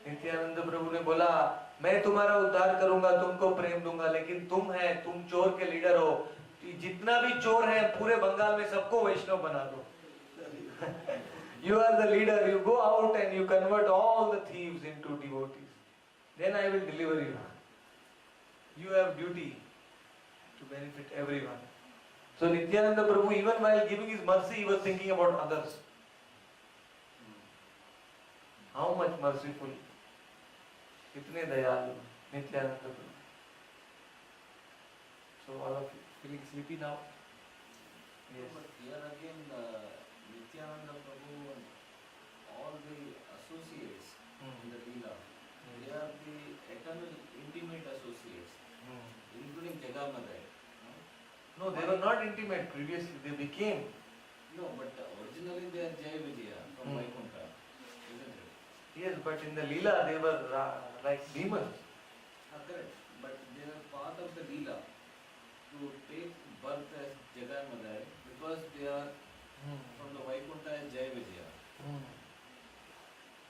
नित्यानंद प्रभु ने बोला मैं तुम्हारा उद्धार करूंगा, तुमको प्रेम दूंगा, लेकिन तुम चोर के लीडर हो, जितना भी चोर है पूरे बंगाल में सबको वैष्णव बना दो। You are the leader, you go out and you convert all the thieves into devotees, then I will deliver you. You have duty to benefit everyone. So Nityananda Prabhu, even while giving his mercy, he was thinking about others. How much merciful, कितने दयालु नित्यानंद प्रभु। So all of you feeling sleepy now? Yes. But here again, Nityananda Prabhu and all the associates in the Leela, they are the eternal intimate associates, including Jagamadai. No, they were not intimate previously, they became. No, but originally they are Jai Vijaya from Vaikuntha, isn't it? Yes, but in the Leela they were like demons. Correct. But they are part of the Leela to take birth as Jagamadai because they are from the Vaikuntha as Jai Vijaya.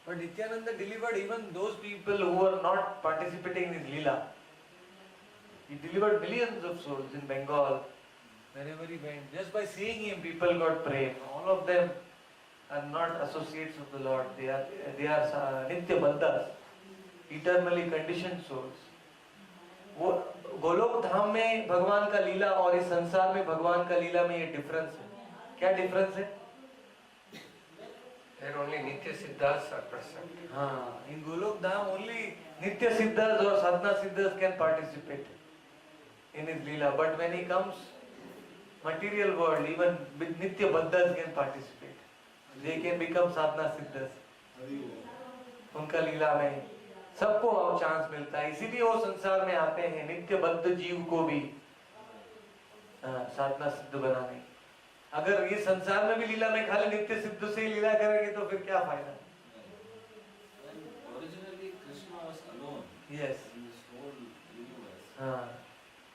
But Nityananda delivered even those people who were not participating in his Leela. He delivered millions of souls in Bengal. Wherever he went, just by seeing him, people got prayed. All of them are not associates of the Lord. They are Nitya Bandhas, eternally conditioned souls. वो गोलोक धाम में भगवान का लीला और इस संसार में भगवान का लीला में ये डिफरेंस है। क्या डिफरेंस है? There only Nitya Siddhas are present. हाँ, in Golok Dham only Nitya Siddhas or Sadhana Siddhas can participate in his Leela. But when he comes material world, even Nitya Bandhas can participate. They can become Sadhana Siddhas. उनका लीला में सबको chance मिलता है, इसीलिए वो संसार में आते हैं नित्य बद्ध जीव को भी साधना सिद्ध बनाने। अगर ये संसार में भी लीला में खाली नित्य सिद्ध से ही लीला करेंगे तो फिर क्या फायदा? And originally Krishna was alone Yes. in this whole universe. हाँ,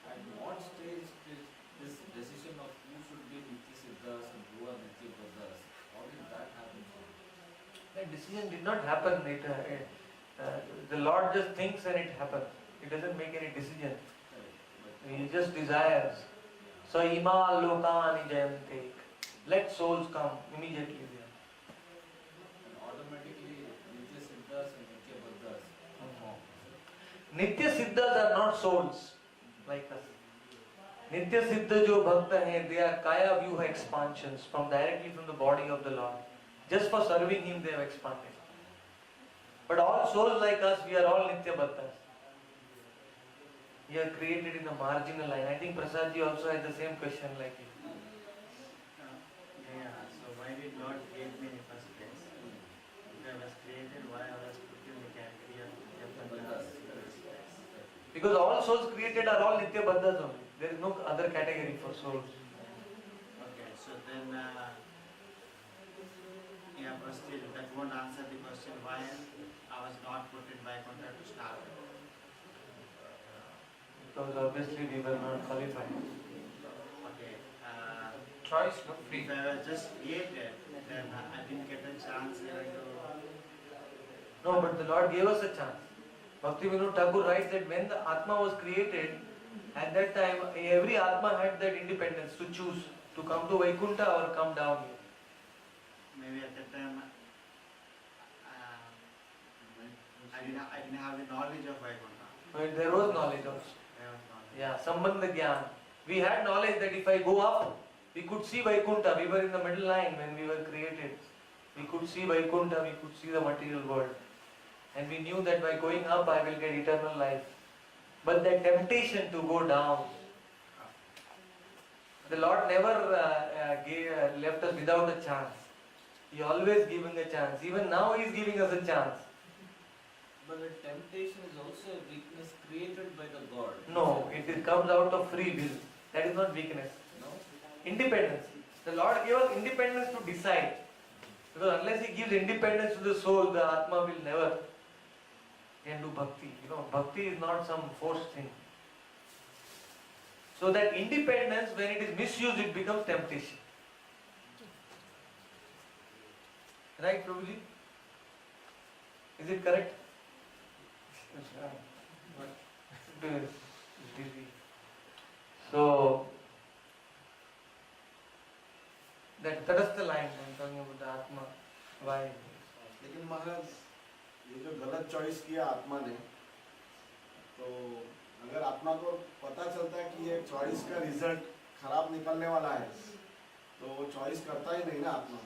At what stage did this decision of who should be Nitya Siddhas and who are Nitya Bandhas, how did that happen? that decision did not happen. The Lord just thinks and it happens. He doesn't make any decision. He just desires. So ima lokani jayante. Let souls come immediately there. And automatically Nitya Siddhas and Nitya Bandhas are formed. Nitya Siddhas are not souls like us. Nitya Siddha jo bhakta hai, they are kaya view expansions from directly from the body of the Lord. Just for serving Him they have expanded. But all souls like us, we are all Nitya Bhattas. We are created in a marginal line. I think Prasad ji also had the same question like you. Yeah, so why did Lord create me in the first place? If I was created, why I was put in the category of Nitya-Bandhas in the first place? Because all souls created are all Nitya Bhattas only. There is no other category for souls. Okay, so then, yeah, but still, that won't answer the question why I was not put in Vaikuntha to start with. Because obviously we were not qualified. Okay, Choice, no? Free. if I was just created, then I didn't get a chance even to. No, but the Lord gave us a chance. Bhakti Vinod Thakur writes that when the Atma was created, at that time every Atma had that independence to choose to come to Vaikuntha or come down here. Maybe at that time, I didn't have the knowledge of Vaikuntha. But there was knowledge also. There was knowledge. Yeah, Sambandha Gyan. We had knowledge that if I go up, we could see Vaikuntha. We were in the middle line when we were created. We could see Vaikuntha, we could see the material world. And we knew that by going up I will get eternal life. But that temptation to go down, the Lord never left us without a chance. He always giving a chance. Even now He is giving us a chance. But the temptation is also a weakness created by the God. No, it comes out of free will. That is not weakness. No? Independence. The Lord gave us independence to decide. Because unless He gives independence to the soul, the Atma will never can do bhakti. Bhakti is not some forced thing. So that independence, when it is misused, it becomes temptation. Right, Prabhuji? Is it correct? So, that is the line I'm talking about the Atma. Why? लेकिन महाराज ये जो गलत choice किया आत्मा ने, तो अगर आत्मा को पता चलता है कि ये चॉइस का रिजल्ट खराब निकलने वाला है, तो वो चॉइस करता ही नहीं ना आत्मा।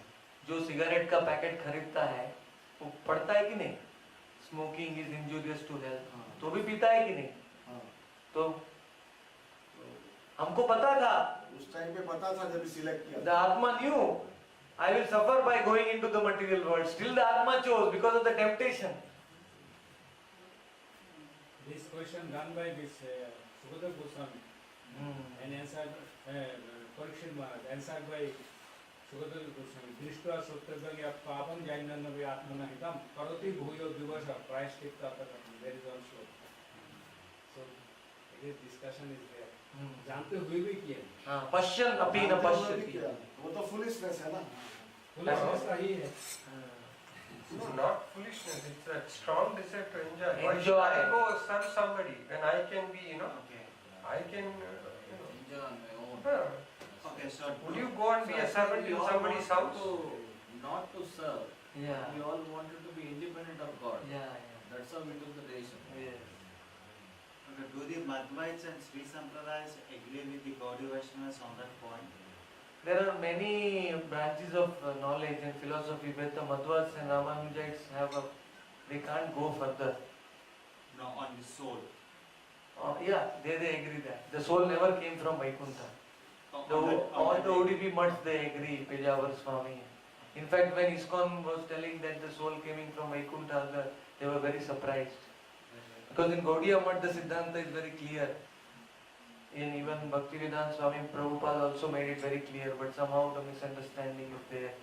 जो सिगरेट का पैकेट खरीदता है वो पढ़ता है कि नहीं, smoking is injurious to health, तो भी पीता है कि नहीं? हाँ, तो हमको पता था, उस टाइम पे पता था जब सिलेक्ट किया। the Atma knew I will suffer by going into the material world. Still the Atma chose because of the temptation. This question done by this Sukadeva Goswami and answered, Parikshit Maharaj, answered by Sukadeva Goswami. Drishtva Sutravyang Papam Jainannavi Atmana Hitam Karoti Bhuyo Divasa Prayashchitta Patam. There is also. So, this discussion is there. जानते हुए भी किया। हाँ, पश्यन अपि न पश्यति। वो तो फुलिशनेस है ना। फुलिशनेस का ही है। It's not foolishness, it's a strong desire to enjoy. Why should Enjoy. I go serve somebody when I can be, Okay. I can, Enjoy on my own. Okay, so would you go and be a servant We in all somebody's want house? to- Not to serve. Yeah. We all wanted to be independent of God. Yeah. That's how we took the decision. Yes. okay, do the Madhvaites and Sri Sampradayas agree with the Gaudiya Vaishnavas on that point? There are many branches of knowledge and philosophy where the Madhvas and Ramanujites they can't go further. No, on the soul. Yeah, they agree that. The soul never came from Vaikuntha. On All that the ODP mutts they agree, Pejavar Swami. In fact, when ISKCON was telling that the soul came from Vaikuntha, they were very surprised. Because in Gaudiya Mutt the Siddhanta is very clear. And even Bhaktivedanta Swami Prabhupada also made it very clear, but somehow the misunderstanding is there.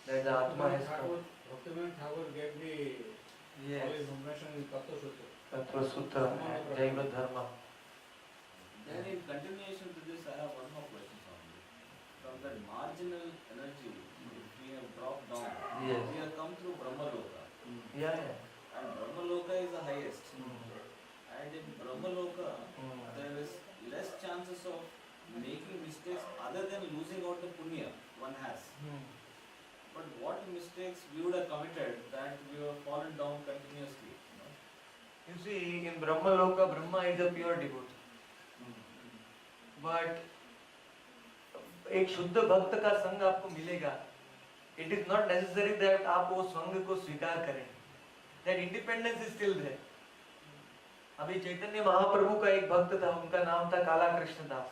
That the Atma has come. Bhaktivinoda Thakur gave the all Yes. information in Tattva Sutra. Tattva Sutra and Jaiva Dharma. Then in continuation to this, I have one more question for you. From that marginal energy, if we have dropped down, Yes. we have come through Brahmaloka. Yeah, yeah. And Brahmaloka is the highest. And in Brahmaloka, there is less chances of making mistakes other than losing out the punya one has. But what mistakes we would have committed that we have fallen down continuously? In see, in Brahma Loka, Brahma is a pure devotee. But एक शुद्ध भक्त का संग आपको मिलेगा. It is not necessary that आप वो संग को स्वीकार करें. That independence is still there. अभी चैतन्य महाप्रभु का एक भक्त था, उनका नाम था काला कृष्ण दास.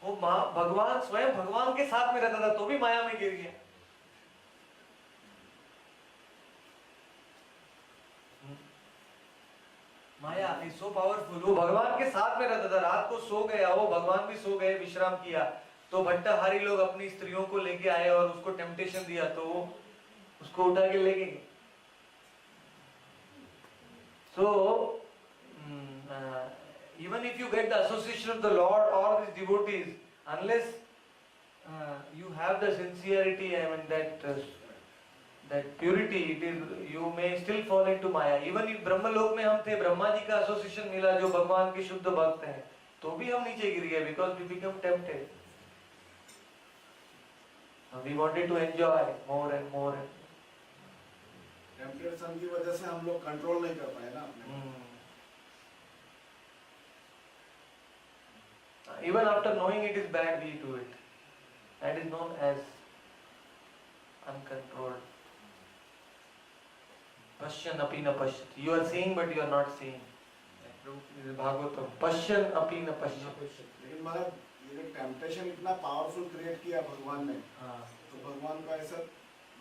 वो भगवान स्वयं भगवान के साथ में रहता था, तो भी माया में गिर गया. माया इज सो पावरफुल. वो भगवान के साथ में रहता था. रात को सो गया, वो भगवान भी सो गए, विश्राम किया, तो भट्टाहारी लोग अपनी स्त्रियों को लेके आए और उसको टेम्पटेशन दिया, तो वो उसको उठा के लेके गए. So even if you get the association of the Lord or these devotees, unless you have the sincerity, I mean that purity, it is, you may still fall into Maya. Even if ब्रह्मलोक में हम थे, ब्रह्मा जी का association मिला जो भगवान के शुद्ध भक्त हैं, तो भी हम नीचे गिर गए because we become tempted. We wanted to enjoy more and more. Temptation की वजह से हम लोग कंट्रोल नहीं कर पाए ना अपने. Even after knowing it is bad, we do it. That is known as uncontrolled. Pashyan api na pashyati. You are seeing but you are not seeing. This is Bhagavatam. Pashyan api na pashyati. लेकिन मतलब ये temptation इतना powerful create किया भगवान ने, तो भगवान का ऐसा,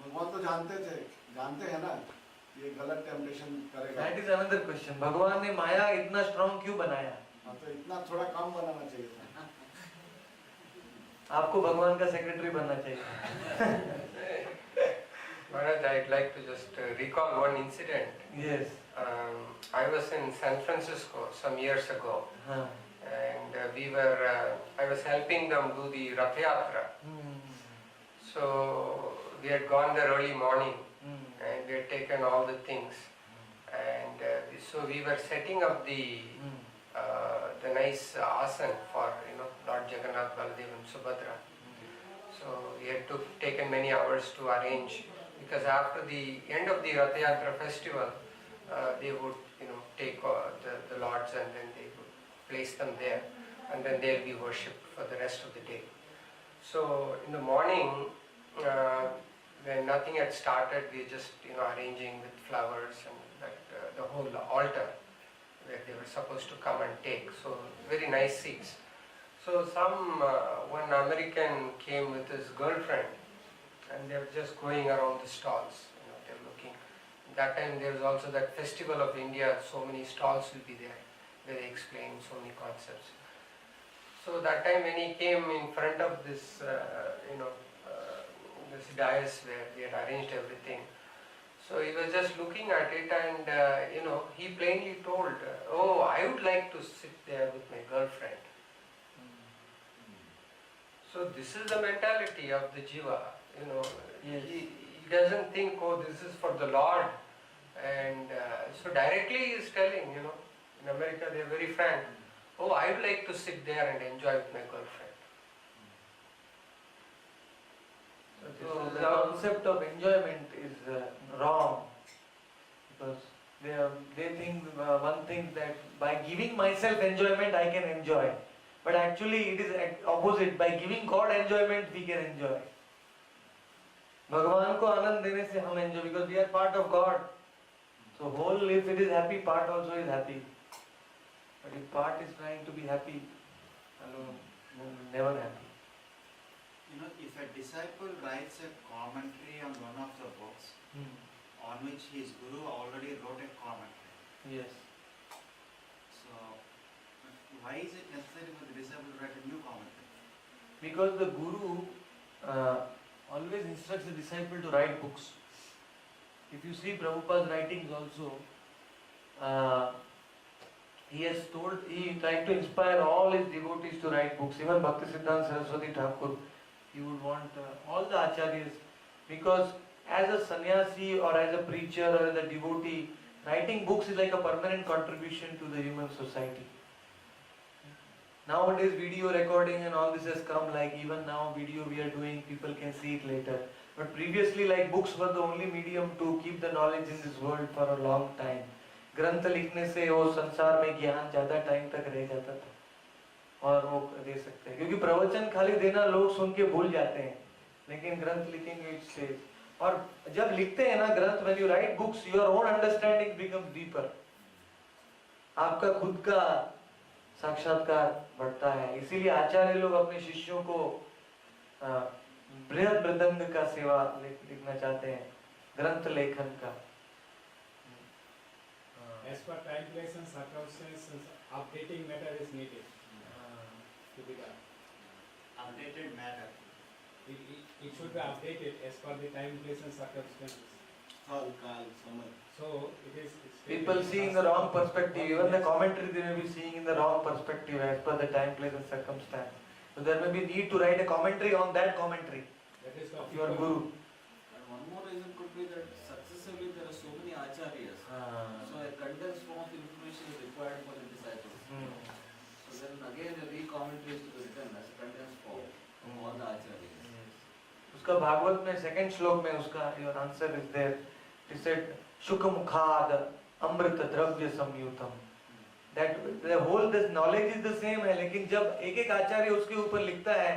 भगवान तो जानते हैं ना ये गलत टेम्पटेशन करेगा. That is another question. भगवान ने माया इतना स्ट्रॉन्ग क्यों बनाया? हाँ, तो इतना थोड़ा कम बनाना चाहिए था. आपको भगवान का सेक्रेटरी बनना चाहिए. Maharaj, I'd like to just recall one incident. Yes. I was in San Francisco some years ago, हाँ. and I was helping them do the Rath Yatra. So we had gone there early morning, and we had taken all the things, and so we were setting up the nice asan for Lord Jagannath, Baladev and Subhadra. So we had taken many hours to arrange, because after the end of the Rath Yatra festival, they would take the lords and then they would place them there, and then they'll be worshipped for the rest of the day. So in the morning, when nothing had started, we were just arranging with flowers and the whole altar where they were supposed to come and take. So very nice seats. So one American came with his girlfriend, and they were just going around the stalls. They were looking. That time there was also that festival of India. So many stalls will be there where they explain so many concepts. So that time when he came in front of this, this dais where we had arranged everything. So he was just looking at it, and he plainly told, "Oh, I would like to sit there with my girlfriend." So this is the mentality of the jiva. Yes. He doesn't think, "Oh, this is for the Lord," and so directly he is telling, in America they are very frank. "Oh, I would like to sit there and enjoy with my girlfriend." So the concept of enjoyment is wrong, because they think one thing that by giving myself enjoyment I can enjoy, but actually it is opposite. By giving God enjoyment we can enjoy. भगवान को आनंद देने से हम enjoy, because we are part of God. So whole, if it is happy, part also is happy. But if part is trying to be happy alone, never happy. If a disciple writes a commentary on one of the books on which his guru already wrote a commentary, Yes. so why is it necessary for the disciple to write a new commentary? Because the guru always instructs the disciple to write books. If you see Prabhupada's writings also, he tried to inspire all his devotees to write books. Even Bhaktisiddhanta Saraswati Thakur, he would want all the acharyas, because as a sannyasi or as a preacher or as a devotee, writing books is like a permanent contribution to the human society. Nowadays video recording and all this has come, like even now video we are doing, people can see it later. But previously, like, books were the only medium to keep the knowledge in this world for a long time. ग्रंथ लिखने से वो संसार में ज्ञान ज्यादा time तक रह जाता था और वो दे सकते हैं, क्योंकि प्रवचन खाली देना लोग सुन के भूल जाते हैं, लेकिन ग्रंथ लिखेंगे इट स्टेज। और जब लिखते हैं ना ग्रंथ, when you right books, your own understanding becomes deeper, आपका खुद का साक्षात्कार बढ़ता है। इसीलिए आचार्य लोग अपने शिष्यों को बृहद मृदंग का सेवा लिखना चाहते हैं, ग्रंथ लेखन का। As per time, place and circumstances, updating matter is needed to be done. Updated matter. It should be updated as per the time, place and circumstances. स्थल काल समय। So it is. People see in the wrong perspective. Even the commentary they may be seeing in the wrong perspective as per the time, place, and circumstance. So there may be need to write a commentary on that commentary That is of your guru. And one more reason could be that successively there are so many acharyas. So a condensed form of information is required for the disciples. So then again a re-commentary is to be written as a condensed form of all the acharyas. उसका भागवत में second श्लोक में उसका your answer is there. He said शुक मुखाद अमृत द्रव्य संयुतम. That the whole this knowledge is the same है, लेकिन जब एक एक आचार्य उसके ऊपर लिखता है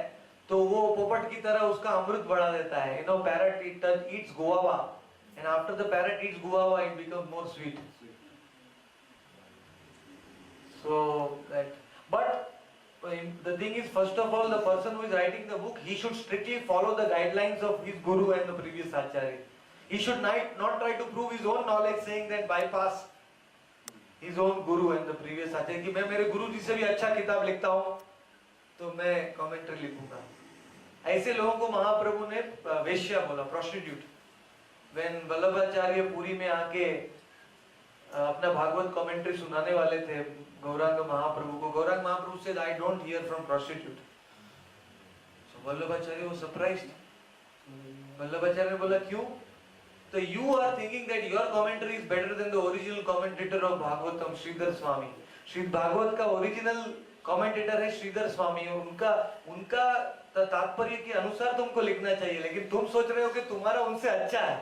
तो वो पोपट की तरह उसका अमृत बढ़ा देता है. You know, parrot eats guava, and after the parrot eats guava, it becomes more sweet. So that, but the thing is, first of all, the person who is writing the book, he should strictly follow the guidelines of his guru and the previous acharya. He should not try to prove his own knowledge, saying that bypass his own guru and the previous acharya कि मैं मेरे गुरु जी से भी अच्छा किताब लिखता हूँ तो मैं कमेंट्री लिखूंगा. ऐसे लोगों को महाप्रभु ने वेश्या बोला, prostitute. When वल्लभाचार्य पुरी में आके अपना भागवत कमेंट्री सुनाने वाले थे गौरांग महाप्रभु को, गौरांग महाप्रभु said, I don't hear from prostitute. So Vallabhacharya was surprised. Vallabhacharya ने बोला क्यों? So you are thinking that your commentary is better than the original commentator of Bhagavatam, Sridhar Swami. श्रीद Bhagavat का ओरिजिनल कमेंटेटर है श्रीधर स्वामी. उनका तात्पर्य के अनुसार तुमको लिखना चाहिए, लेकिन तुम सोच रहे हो कि तुम्हारा उनसे अच्छा है,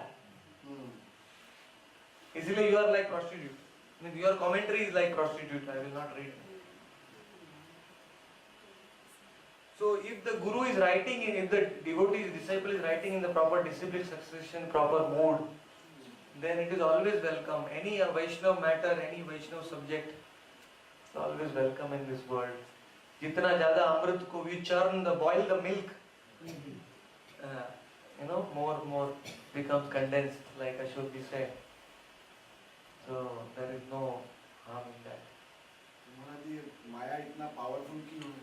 इसलिए you are like prostitute. Your commentary is like prostitute. I will not read. So if the guru is writing, if the devotee, disciple is writing in the proper discipline, succession, proper mode, then it is always welcome. Any Vaishnav matter, any Vaishnav subject, is always welcome in this world. जितना ज़्यादा अमृत को, we churn the, boil the milk, more becomes condensed, like Ashok said. So there is no harm in that. महाराज ये माया इतना powerful क्यों है?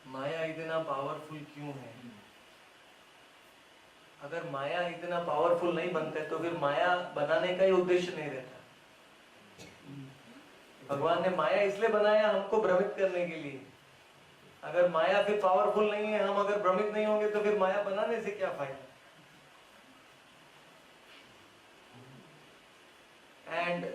माया इतना powerful क्यों है? अगर माया इतना पावरफुल नहीं बनता तो फिर माया बनाने का ही उद्देश्य नहीं रहता. भगवान ने माया इसलिए बनाया हमको भ्रमित करने के लिए. अगर माया फिर पावरफुल नहीं है, हम अगर भ्रमित नहीं होंगे तो फिर माया बनाने से क्या फायदा? And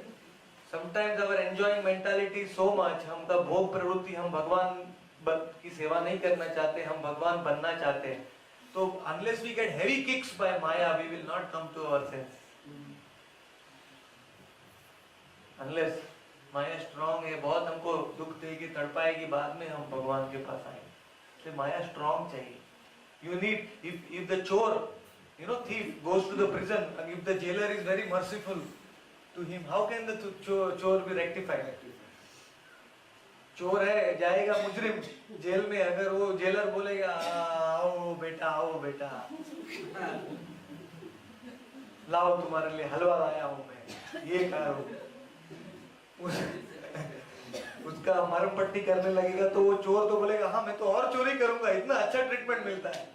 sometimes our enjoying mentality is so much, हमका भोग प्रवृत्ति, हम भगवान की सेवा नहीं करना चाहते, हम भगवान बनना चाहते हैं. तो unless we get heavy kicks by Maya, we will not come to our sense. Unless Maya strong है, बहुत हमको दुख देगी, तड़पाएगी, बाद में हम भगवान के पास आएंगे. तो माया स्ट्रॉन्ग चाहिए. You need, if the chore, thief goes to the prison, and if the jailer is very merciful to him, how can the chore be rectified? चोर है, जाएगा मुजरिम जेल में, अगर वो जेलर बोलेगा आओ बेटा लाओ तुम्हारे लिए हलवा लाया हूं मैं, ये करो, उसका मरम पट्टी करने लगेगा तो वो चोर तो बोलेगा हाँ मैं तो और चोरी करूंगा, इतना अच्छा ट्रीटमेंट मिलता है,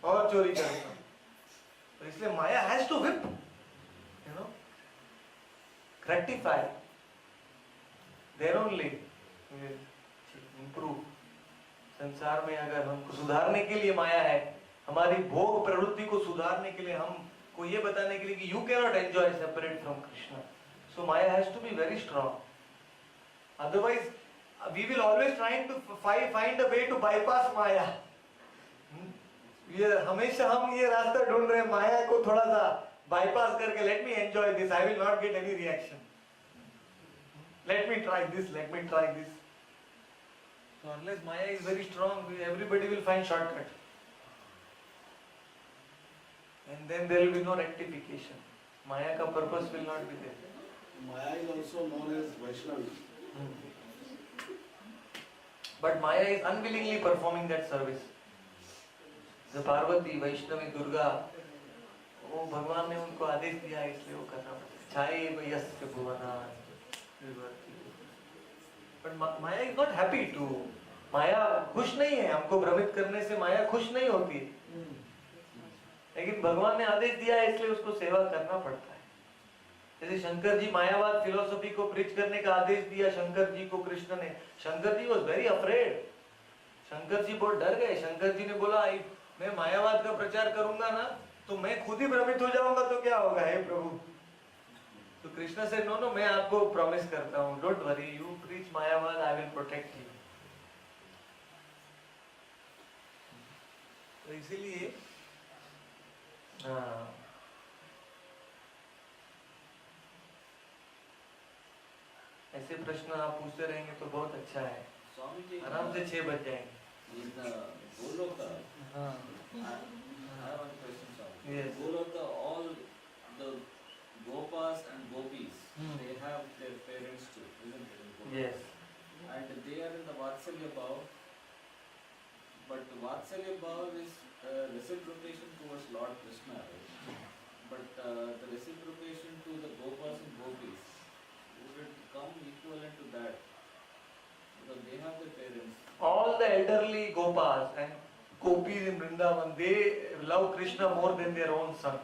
और चोरी करूंगा. तो इसलिए Maya has to whip, gratify, then only we will improve. संसार में अगर हमको सुधारने के लिए माया है, हमारी भोग प्रवृत्ति को सुधारने के लिए, हमको ये बताने के लिए कि you cannot enjoy separate from Krishna. So Maya has to be very strong. Otherwise, we will always trying to find a way to bypass Maya. ये हमेशा हम ये रास्ता ढूंढ रहे हैं माया को थोड़ा सा bypass करके let me enjoy this, I will not get any reaction. Let me try this, let me try this. So unless Maya is very strong, everybody will find shortcut. And then there will be no rectification. Maya ka purpose will not be there. Maya is also known as Vaishnavi. But Maya is unwillingly performing that service. The Parvati, Vaishnavi, Durga, वो भगवान ने उनको आदेश दिया है इसलिए वो करना पड़ता है. Chai yasya bhuvana. But Maya is not happy to. माया खुश नहीं है. हमको भ्रमित करने से माया खुश नहीं होती है. लेकिन भगवान ने आदेश दिया है इसलिए उसको सेवा करना पड़ता है. जैसे शंकर जी मायावाद फिलोसफी को प्रीच करने का आदेश दिया शंकर जी को कृष्ण ने. Shankar ji was very afraid. Shankar ji बहुत डर गए. शंकर जी ने बोला मैं मायावाद का प्रचार करूंगा ना तो मैं खुद ही भ्रमित हो जाऊंगा तो क्या होगा हे प्रभु. तो कृष्ण से नो मैं आपको प्रॉमिस करता हूँ, don't worry, you preach मायावाद, I will protect you. तो इसीलिए ऐसे प्रश्न आप पूछते रहेंगे तो बहुत अच्छा है. स्वामी जी, आराम से 6 बज जाएंगे. in Goloka, I have one question, Swami. Yes. Goloka, all the Gopas and Gopis, they have their parents too, isn't it? in Goloka? Yes. And they are in the Vatsalya Bhav, but Vatsalya Bhav is reciprocation towards Lord Krishna, right? But the reciprocation to the Gopas and Gopis, would it come equivalent to that? Because they have their parents. All the elderly Gopas and Gopis in Vrindavan, they love Krishna more than their own son,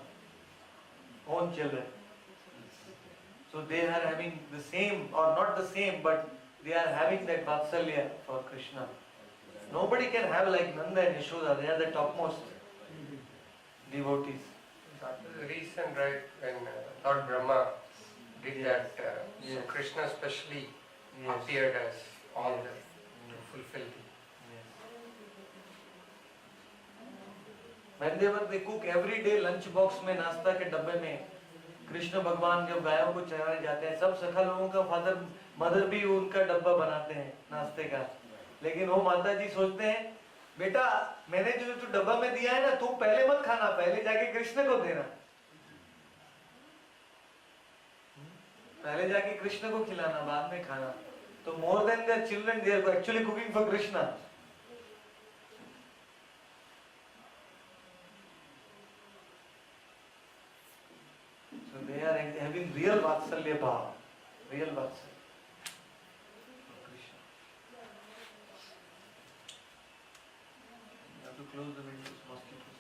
own children. So they are having the same, or not the same, but they are having that Vatsalya for Krishna. Nobody can have like Nanda and Yashoda, they are the topmost devotees. That was the reason, right, when Lord Brahma did Yes. that, so Yes. Krishna specially Yes. appeared as all Yes. the to fulfill the. Whenever they cook every day lunch box में नाश्ता के डब्बे में कृष्ण भगवान जब गायों को चराने जाते हैं, सब सखा लोगों का फादर मदर भी उनका डब्बा बनाते हैं नाश्ते का. लेकिन वो माता जी सोचते हैं बेटा मैंने जो तो डब्बा में दिया है ना तुम पहले मत खाना, पहले जाके कृष्ण को देना, पहले जाके कृष्ण को खिलाना बाद में खाना. तो more than the children they are actually cooking for Krishna. So they are having real Vatsalya Bhava, real Vatsalya for Krishna. You have to close the windows, mosquitoes.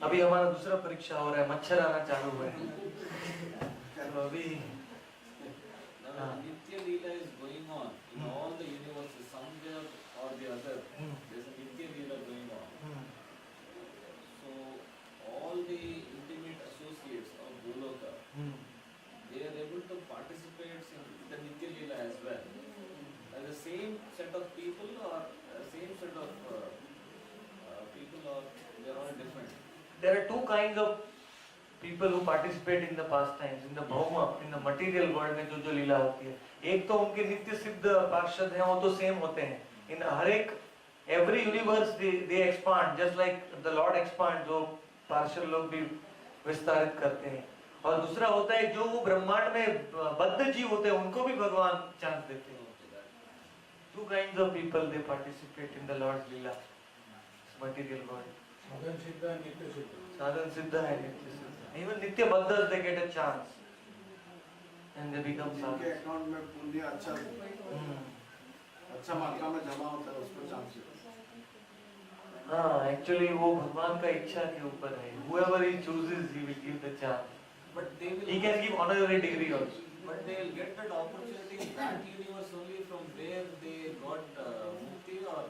अभी हमारा दूसरा परीक्षा हो रहा है, मच्छर आना चालू हुआ है. तो अभी Now, Nitya Leela is going on in all the universes, somewhere or the other. There's a Nitya Leela going on. So, all the intimate associates of Goloka, they are able to participate in the Nitya Leela as well. Are the same set of people or same set of people, or they are all different? there are two kinds of people who participate in the pastimes, in the bhauma, in the material world में जो लीला होती है. एक तो उनके नित्य सिद्ध पार्षद हैं, वो तो सेम होते हैं. In हर एक every universe they expand just like the Lord expands, जो पार्षद लोग भी विस्तारित करते हैं. और दूसरा होता है जो वो ब्रह्मांड में बद्ध जीव होते हैं उनको भी भगवान चांस देते हैं. Two kinds of people they participate in the Lord's Leela, material world. साधन सिद्ध and नित्य सिद्ध. Sadhan Siddha and Nitya Siddha. Even Nitya Baddhas they get a chance and they become जिनके sadhus. अकाउंट में पुण्य अच्छा मात्रा में जमा होता है उसको चांस. हाँ, actually वो भगवान का इच्छा के ऊपर है. Whoever he chooses, he will give the chance. But they will. He can give honorary degree also. But they will get that opportunity in that universe only from where they got mukti, or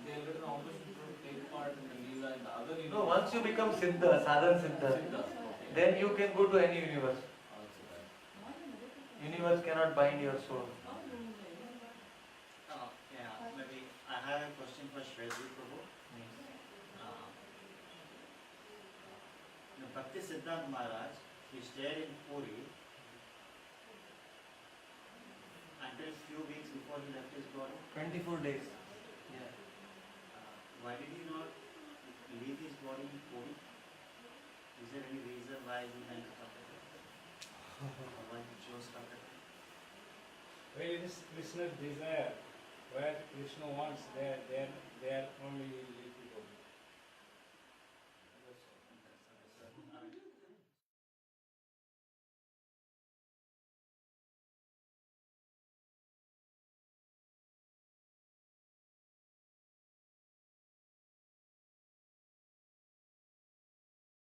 they will get an opportunity to take part in the Leela in the other universe. No, once you become Siddha, Sadhan Siddha, Siddha, okay. then you can go to any universe. Also that. Universe cannot bind your soul. Yeah, maybe I have a question for Shreji Prabhu. Bhakti Siddhant Maharaj, he stayed in Puri until few weeks before he left his body. 24 days. Yeah. Why did he not leave his body in Puri? Is there any reason why he went to Calcutta? Or why he chose Calcutta? Well, it is Krishna's desire. Where Krishna wants, there only